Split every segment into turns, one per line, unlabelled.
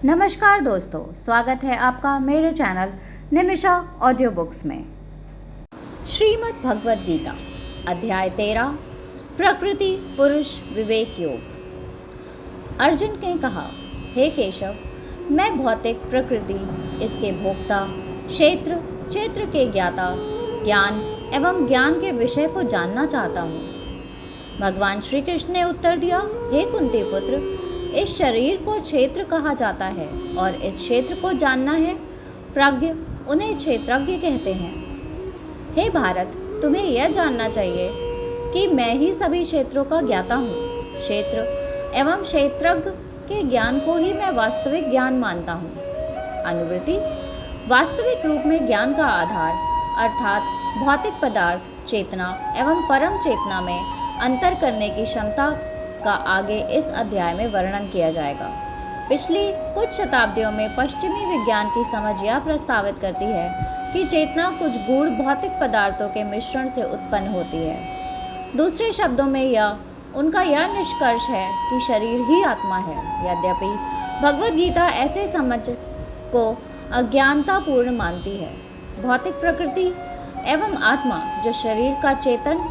नमस्कार दोस्तों, स्वागत है आपका मेरे चैनल निमिषा ऑडियो बुक्स में। श्रीमद् भगवद गीता अध्याय 13 प्रकृति पुरुष विवेक योग। अर्जुन ने कहा, हे केशव, मैं भौतिक प्रकृति, इसके भोक्ता, क्षेत्र के ज्ञाता, ज्ञान एवं ज्ञान के विषय को जानना चाहता हूँ। भगवान श्री कृष्ण ने उत्तर दिया, हे कुंती पुत्र, इस शरीर को क्षेत्र कहा जाता है और इस क्षेत्र को जानना है प्रज्ञ, उन्हें क्षेत्रज्ञ कहते हैं। हे भारत, तुम्हें यह जानना चाहिए कि मैं ही सभी क्षेत्रों का ज्ञाता हूँ। क्षेत्र एवं क्षेत्रज्ञ के ज्ञान को ही मैं वास्तविक ज्ञान मानता हूँ। अनुवृत्ति, वास्तविक रूप में ज्ञान का आधार अर्थात भौतिक पदार्थ, चेतना एवं परम चेतना में अंतर करने की क्षमता का आगे इस अध्याय में वर्णन किया जाएगा। पिछली कुछ शताब्दियों में पश्चिमी विज्ञान की समझ यह प्रस्तावित करती है कि चेतना कुछ गूढ़ भौतिक पदार्थों के मिश्रण से उत्पन्न होती है। दूसरे शब्दों में उनका यह निष्कर्ष है कि शरीर ही आत्मा है। यद्यपि भगवद गीता ऐसे समझ को अज्ञानतापूर्ण मानती है। भौतिक प्रकृति एवं आत्मा जो शरीर का चेतन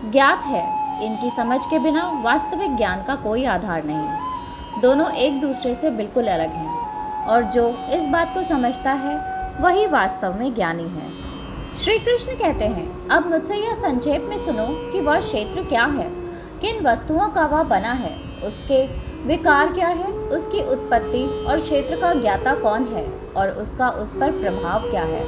ज्ञात है, इनकी समझ के बिना वास्तविक ज्ञान का कोई आधार नहीं। दोनों एक दूसरे से बिल्कुल अलग हैं और जो इस बात को समझता है वही वास्तव में ज्ञानी है। श्री कृष्ण कहते हैं, अब मुझसे यह संक्षेप में सुनो कि वह क्षेत्र क्या है, किन वस्तुओं का वह बना है, उसके विकार क्या है, उसकी उत्पत्ति और क्षेत्र का ज्ञाता कौन है और उसका उस पर प्रभाव क्या है।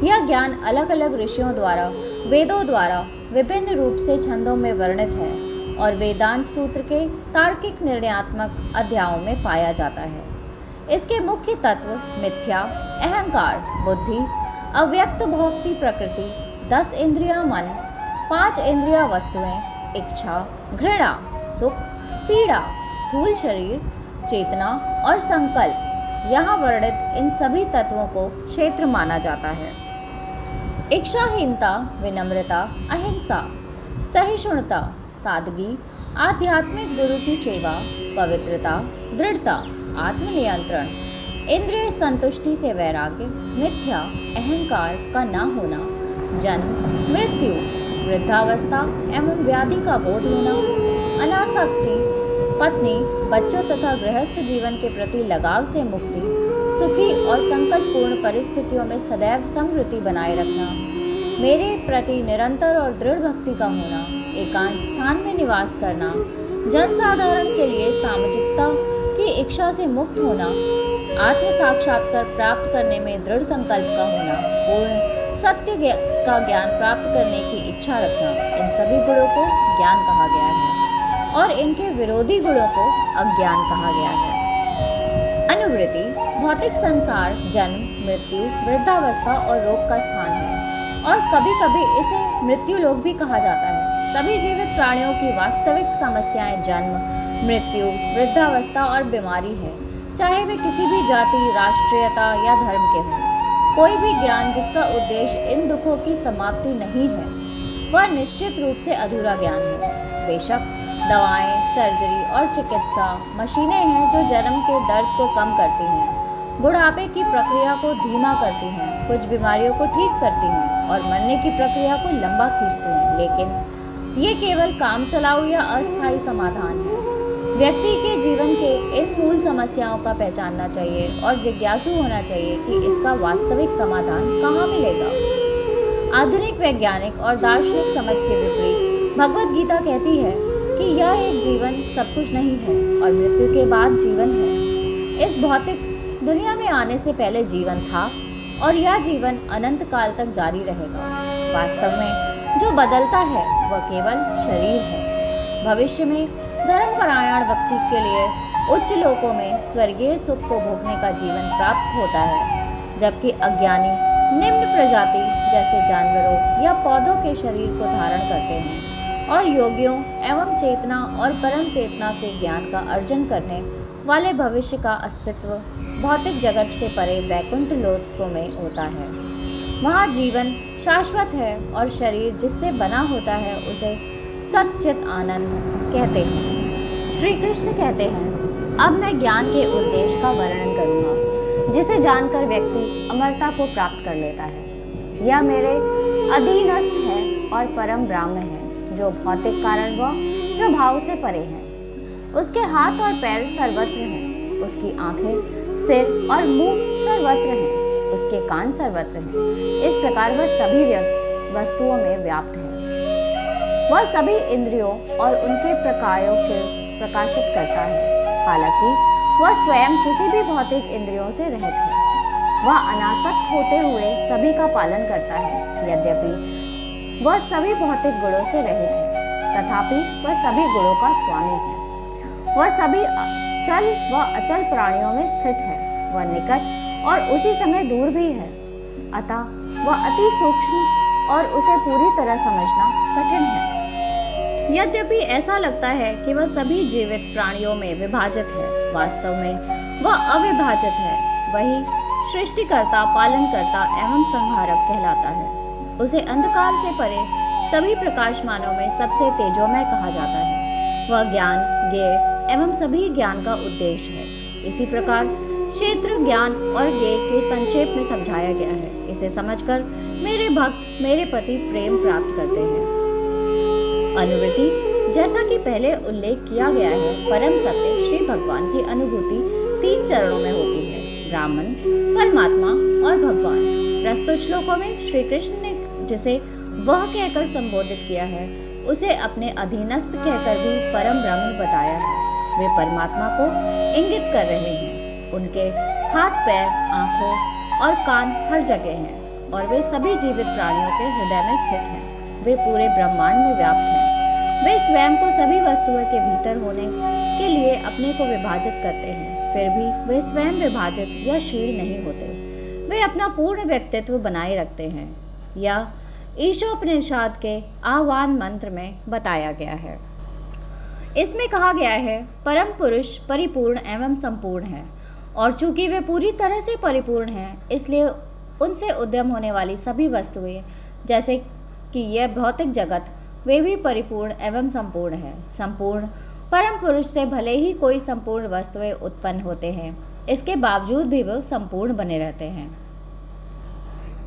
यह ज्ञान अलग अलग ऋषियों द्वारा, वेदों द्वारा विभिन्न रूप से छंदों में वर्णित है और वेदांत सूत्र के तार्किक निर्णयात्मक अध्यायों में पाया जाता है। इसके मुख्य तत्व मिथ्या, अहंकार, बुद्धि, अव्यक्त भोक्ति प्रकृति, 10 इंद्रिया मन, 5 इंद्रिया वस्तुएं, इच्छा, घृणा, सुख, पीड़ा, स्थूल शरीर, चेतना और संकल्प, यहाँ वर्णित इन सभी तत्वों को क्षेत्र माना जाता है। इच्छाहीनता, विनम्रता, अहिंसा, सहिष्णुता, सादगी, आध्यात्मिक गुरु की सेवा, पवित्रता, दृढ़ता, आत्मनियंत्रण, इंद्रिय संतुष्टि से वैराग्य, मिथ्या, अहंकार का न होना, जन्म, मृत्यु, वृद्धावस्था एवं व्याधि का बोध होना, अनासक्ति, पत्नी, बच्चों तथा गृहस्थ जीवन के प्रति लगाव से मुक्ति, सुखी और संकटपूर्ण परिस्थितियों में सदैव समृद्धि बनाए रखना, मेरे प्रति निरंतर और दृढ़ भक्ति का होना, एकांत स्थान में निवास करना, जनसाधारण के लिए सामाजिकता की इच्छा से मुक्त होना, आत्म साक्षात्कार प्राप्त करने में दृढ़ संकल्प का होना, पूर्ण सत्य का ज्ञान प्राप्त करने की इच्छा रखना, इन सभी गुणों को ज्ञान कहा गया है और इनके विरोधी गुणों को अज्ञान कहा गया है। अनुवृत्ति, भौतिक संसार जन्म, मृत्यु, वृद्धावस्था और रोग का स्थान है और कभी कभी इसे मृत्यु लोक भी कहा जाता है। सभी जीवित प्राणियों की वास्तविक समस्याएं जन्म, मृत्यु, वृद्धावस्था और बीमारी है, चाहे वे किसी भी जाति, राष्ट्रीयता या धर्म के हों। कोई भी ज्ञान जिसका उद्देश्य इन दुखों की समाप्ति नहीं है, वह निश्चित रूप से अधूरा ज्ञान है। बेशक दवाएं, सर्जरी और चिकित्सा मशीनें हैं जो जन्म के दर्द को कम करती हैं, बुढ़ापे की प्रक्रिया को धीमा करती हैं, कुछ बीमारियों को ठीक करती हैं और मरने की प्रक्रिया को लंबा खींचती हैं, लेकिन ये केवल काम चलाऊ या अस्थायी समाधान है। व्यक्ति के जीवन के इन मूल समस्याओं का पहचानना चाहिए और जिज्ञासु होना चाहिए कि इसका वास्तविक समाधान कहाँ मिलेगा। आधुनिक वैज्ञानिक और दार्शनिक समझ के विपरीत भगवद गीता कहती है कि यह एक जीवन सब कुछ नहीं है और मृत्यु के बाद जीवन है। इस भौतिक दुनिया में आने से पहले जीवन था और यह जीवन अनंत काल तक जारी रहेगा। वास्तव में जो बदलता है वह केवल शरीर है। भविष्य में धर्मपरायण व्यक्ति के लिए उच्च लोकों में स्वर्गीय सुख को भोगने का जीवन प्राप्त होता है, जबकि अज्ञानी निम्न प्रजाति जैसे जानवरों या पौधों के शरीर को धारण करते हैं और योगियों एवं चेतना और परम चेतना के ज्ञान का अर्जन करने वाले भविष्य का अस्तित्व भौतिक जगत से परे वैकुंठ लोकों में होता है। वहाँ जीवन शाश्वत है और शरीर जिससे बना होता है उसे सच्चित आनंद कहते हैं। श्री कृष्ण कहते हैं, अब मैं ज्ञान के उद्देश्य का वर्णन करूँगा। जिसे जानकर व्यक्ति अमरता को प्राप्त कर लेता है। यह मेरे अधीनस्थ है और परम ब्राह्म है, जो भौतिक कारण व प्रभाव से परे है। उसके हाथ और पैर सर्वत्र हैं, उसकी आंखें, सिर और मुंह सर्वत्र हैं, उसके कान सर्वत्र हैं। इस प्रकार वह सभी वस्तुओं में व्याप्त है। वह सभी इंद्रियों और उनके प्रकारों को प्रकाशित करता है। हालांकि वह स्वयं किसी भी भौतिक इंद्रियों से रहित है। वह अनासक्त होते हुए सभी का पालन करता है। यद्यपि वह सभी भौतिक गुणों से रहित है, तथापि वह सभी गुणों का स्वामी है। वह सभी चल व अचल प्राणियों में स्थित है। वह निकट और उसी समय दूर भी है, अतः वह अति सूक्ष्म और उसे पूरी तरह समझना कठिन है। यद्यपि ऐसा लगता है कि वह सभी जीवित प्राणियों में विभाजित है, वास्तव में वह अविभाजित है। वही सृष्टिकर्ता, पालनकर्ता एवं संहारक कहलाता है। उसे अंधकार से परे सभी प्रकाशमानों में सबसे तेजोमय कहा जाता है। वह ज्ञान, ज्ञेय एवं सभी ज्ञान का उद्देश्य है। इसी प्रकार क्षेत्र, ज्ञान और ज्ञेय के संक्षेप में समझाया गया है। इसे समझकर मेरे भक्त मेरे प्रति प्रेम प्राप्त करते हैं। अनुवृत्ति, जैसा कि पहले उल्लेख किया गया है, परम सत्य श्री भगवान की अनुभूति 3 चरणों में होती है: ब्राह्मण, परमात्मा और भगवान। प्रस्तुत श्लोकों में श्री कृष्ण ने जिसे वह कहकर संबोधित किया है, उसे अपने अधीनस्थ कहकर भी परम ब्रह्म बताया है। वे परमात्मा को इंगित कर रहे हैं। उनके हाथ, पैर, आंखों और कान हर जगह हैं और वे सभी जीवित प्राणियों के हृदय में स्थित हैं। वे पूरे ब्रह्मांड में व्याप्त हैं। वे स्वयं को सभी वस्तुओं के भीतर होने के लिए अपने को विभाजित करते हैं, फिर भी वे स्वयं विभाजित या क्षीण नहीं होते। वे अपना पूर्ण व्यक्तित्व बनाए रखते हैं। यह ईशोपनिषद के आह्वान मंत्र में बताया गया है। इसमें कहा गया है, परम पुरुष परिपूर्ण एवं संपूर्ण है, और चूंकि वे पूरी तरह से परिपूर्ण हैं, इसलिए उनसे उद्यम होने वाली सभी वस्तुएं, जैसे कि यह भौतिक जगत, वे भी परिपूर्ण एवं संपूर्ण है। संपूर्ण परम पुरुष से भले ही कोई संपूर्ण वस्तुएं उत्पन्न होते हैं, इसके बावजूद भी वो संपूर्ण बने रहते हैं।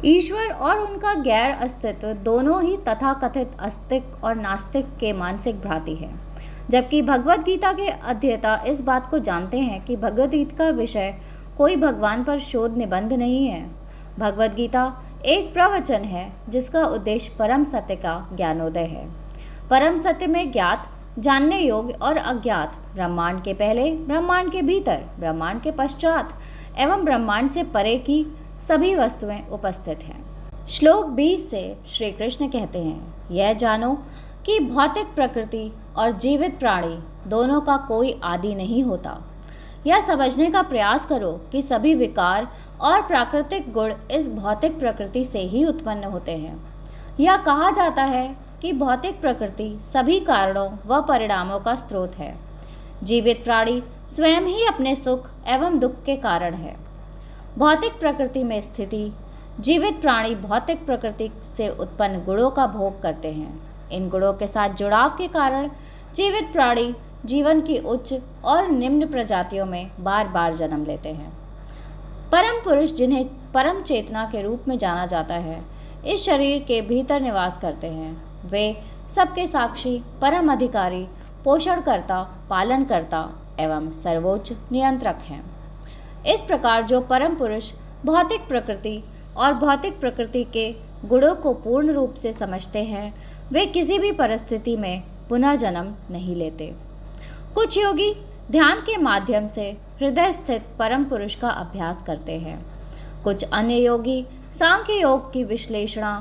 ईश्वर और उनका गैर अस्तित्व दोनों ही तथाकथित आस्तिक और नास्तिक के मानसिक भ्रांति है, जबकि भगवद गीता के अध्येता इस बात को जानते हैं कि भगवद गीता का विषय कोई भगवान पर शोध निबंध नहीं है। भगवद गीता एक प्रवचन है जिसका उद्देश्य परम सत्य का ज्ञानोदय है। परम सत्य में ज्ञात, जानने योग्य और अज्ञात, ब्रह्मांड के पहले, ब्रह्मांड के भीतर, ब्रह्मांड के पश्चात एवं ब्रह्मांड से परे की सभी वस्तुएं उपस्थित हैं। श्लोक 20 से श्री कृष्ण कहते हैं, यह जानो कि भौतिक प्रकृति और जीवित प्राणी दोनों का कोई आदि नहीं होता। यह समझने का प्रयास करो कि सभी विकार और प्राकृतिक गुण इस भौतिक प्रकृति से ही उत्पन्न होते हैं। यह कहा जाता है कि भौतिक प्रकृति सभी कारणों व परिणामों का स्रोत है। जीवित प्राणी स्वयं ही अपने सुख एवं दुख के कारण है। भौतिक प्रकृति में स्थिति जीवित प्राणी भौतिक प्रकृति से उत्पन्न गुणों का भोग करते हैं। इन गुणों के साथ जुड़ाव के कारण जीवित प्राणी जीवन की उच्च और निम्न प्रजातियों में बार बार जन्म लेते हैं। परम पुरुष, जिन्हें परम चेतना के रूप में जाना जाता है, इस शरीर के भीतर निवास करते हैं। वे सबके साक्षी, परम अधिकारी, पोषणकर्ता, पालनकर्ता एवं सर्वोच्च नियंत्रक हैं। इस प्रकार जो परम पुरुष भौतिक प्रकृति और भौतिक प्रकृति के गुणों को पूर्ण रूप से समझते हैं, वे किसी भी परिस्थिति में पुनः जन्म नहीं लेते। कुछ योगी ध्यान के माध्यम से हृदय स्थित परम पुरुष का अभ्यास करते हैं। कुछ अन्य योगी सांख्य योग की विश्लेषणा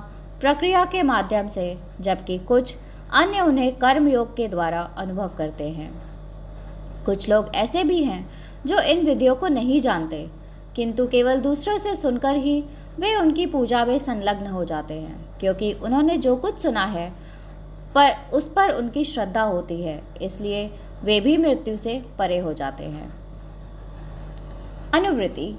प्रक्रिया के माध्यम से, जबकि कुछ अन्य उन्हें कर्म योग के द्वारा अनुभव करते हैं। कुछ लोग ऐसे भी हैं जो इन विधियों को नहीं जानते, किंतु केवल दूसरों से सुनकर ही वे उनकी पूजा में संलग्न हो जाते हैं, क्योंकि उन्होंने जो कुछ सुना है पर उस पर उनकी श्रद्धा होती है, इसलिए वे भी मृत्यु से परे हो जाते हैं। अनुवृत्ति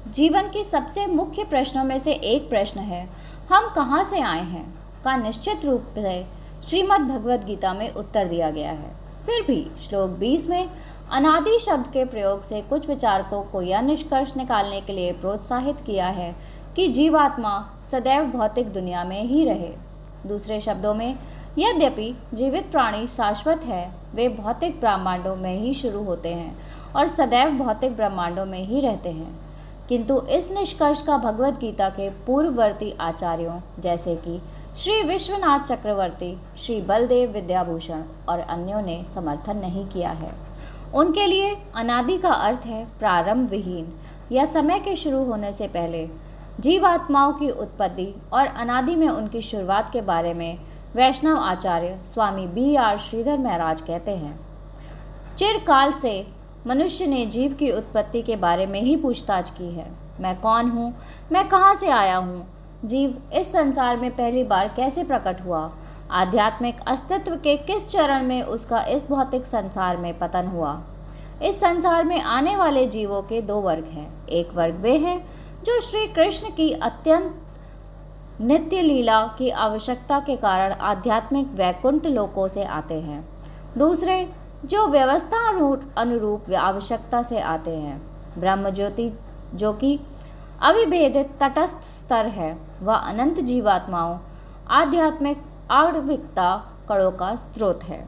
जीवन के सबसे मुख्य प्रश्नों में से एक प्रश्न है, हम कहाँ से आए हैं का निश्चित रूप से श्रीमद् भगवद गीता में उत्तर दिया गया है। फिर भी श्लोक 20 में अनादि शब्द के प्रयोग से कुछ विचारकों को यह निष्कर्ष निकालने के लिए प्रोत्साहित किया है कि जीवात्मा सदैव भौतिक दुनिया में ही रहे। दूसरे शब्दों में, यद्यपि जीवित प्राणी शाश्वत है, वे भौतिक ब्रह्मांडों में ही शुरू होते हैं और सदैव भौतिक ब्रह्मांडों में ही रहते हैं। किंतु इस निष्कर्ष का भगवद गीता के पूर्ववर्ती आचार्यों जैसे कि श्री विश्वनाथ चक्रवर्ती, श्री बलदेव विद्याभूषण और अन्यों ने समर्थन नहीं किया है। उनके लिए अनादि का अर्थ है प्रारंभ विहीन या समय के शुरू होने से पहले। जीवात्माओं की उत्पत्ति और अनादि में उनकी शुरुआत के बारे में वैष्णव आचार्य स्वामी B.R. श्रीधर महाराज कहते हैं, चिरकाल से मनुष्य ने जीव की उत्पत्ति के बारे में ही पूछताछ की है। मैं कौन हूँ, मैं कहाँ से आया हूँ, जीव इस संसार में पहली बार कैसे प्रकट हुआ, आध्यात्मिक अस्तित्व के किस चरण में उसका इस भौतिक संसार में पतन हुआ। इस संसार में आने वाले जीवों के दो वर्ग हैं। एक वर्ग वे हैं जो श्री कृष्ण की अत्यंत नित्य लीला की आवश्यकता के कारण आध्यात्मिक वैकुंठ लोकों से आते हैं। दूसरे जो व्यवस्था अनुरूप आवश्यकता से आते हैं। ब्रह्म ज्योति जो कि अविभेदित तटस्थ स्तर है, वह अनंत जीवात्माओं आध्यात्मिक आणविकता कणों का स्रोत है।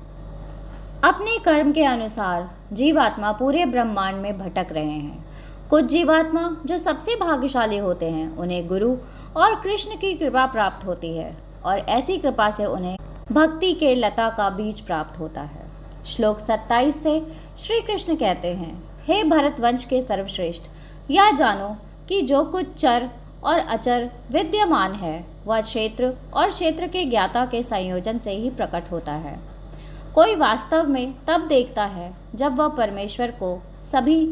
अपने कर्म के अनुसार जीवात्मा पूरे ब्रह्मांड में भटक रहे हैं। कुछ जीवात्मा जो सबसे भाग्यशाली होते हैं, उन्हें गुरु और कृष्ण की कृपा प्राप्त होती है और ऐसी कृपा से उन्हें भक्ति के लता का बीज प्राप्त होता है। श्लोक 27 से श्री कृष्ण कहते हैं, हे भरतवंश के सर्वश्रेष्ठ, यह जानो कि जो कुछ चर और अचर विद्यमान है, वह क्षेत्र और क्षेत्र के ज्ञाता के संयोजन से ही प्रकट होता है। कोई वास्तव में तब देखता है जब वह परमेश्वर को सभी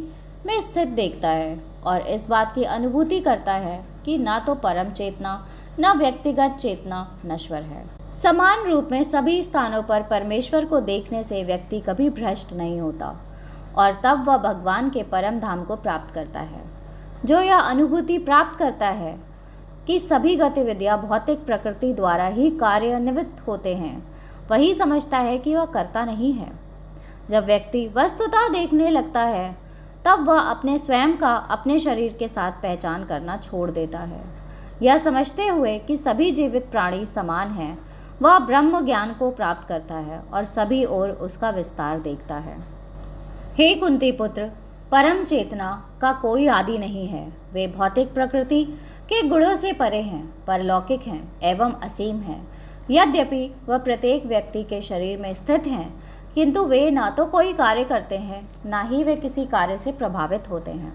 में स्थित देखता है और इस बात की अनुभूति करता है कि ना तो परम चेतना न व्यक्तिगत चेतना नश्वर है। समान रूप में सभी स्थानों पर परमेश्वर को देखने से व्यक्ति कभी भ्रष्ट नहीं होता और तब वह भगवान के परम धाम को प्राप्त करता है। जो यह अनुभूति प्राप्त करता है कि सभी गतिविधियां भौतिक प्रकृति द्वारा ही कार्यान्वित होते हैं, वही समझता है कि वह कर्ता नहीं है। जब व्यक्ति वस्तुतः देखने लगता है, तब वह अपने स्वयं का अपने शरीर के साथ पहचान करना छोड़ देता है। यह समझते हुए कि सभी जीवित प्राणी समान हैं, वह ब्रह्म ज्ञान को प्राप्त करता है और सभी ओर उसका विस्तार देखता है। हे कुंती पुत्र, परम चेतना का कोई आदि नहीं है। वे भौतिक प्रकृति के गुणों से परे हैं, परलौकिक हैं एवं असीम हैं। यद्यपि वह प्रत्येक व्यक्ति के शरीर में स्थित हैं, किंतु वे ना तो कोई कार्य करते हैं, ना ही वे किसी कार्य से प्रभावित होते हैं।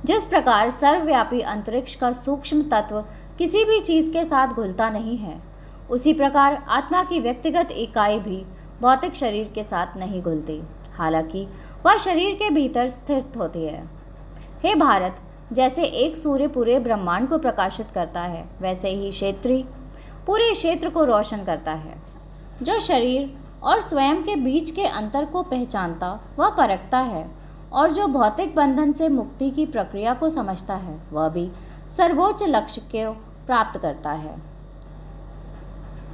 जिस प्रकार सर्वव्यापी अंतरिक्ष का सूक्ष्म तत्व किसी भी चीज़ के साथ घुलता नहीं है, उसी प्रकार आत्मा की व्यक्तिगत इकाई भी भौतिक शरीर के साथ नहीं घुलती, हालांकि वह शरीर के भीतर स्थित होती है। हे भारत, जैसे एक सूर्य पूरे ब्रह्मांड को प्रकाशित करता है, वैसे ही क्षेत्री पूरे क्षेत्र को रोशन करता है। जो शरीर और स्वयं के बीच के अंतर को पहचानता वह परखता है, और जो भौतिक बंधन से मुक्ति की प्रक्रिया को समझता है, वह भी सर्वोच्च लक्ष्य को प्राप्त करता है।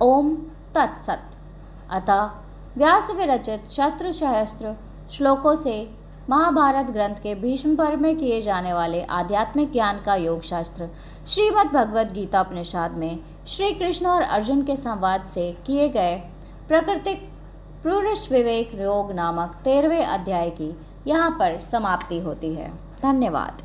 ओम तत्सत। अतः व्यास विरचित शस्त्र सहस्त्र श्लोकों से महाभारत ग्रंथ के भीष्म पर्व में किए जाने वाले आध्यात्मिक ज्ञान का योग शास्त्र श्रीमद् भगवद गीता उपनिषद में श्री कृष्ण और अर्जुन के संवाद से किए गए प्राकृतिक पुरुष विवेक योग नामक 13वें अध्याय की यहाँ पर समाप्ति होती है। धन्यवाद।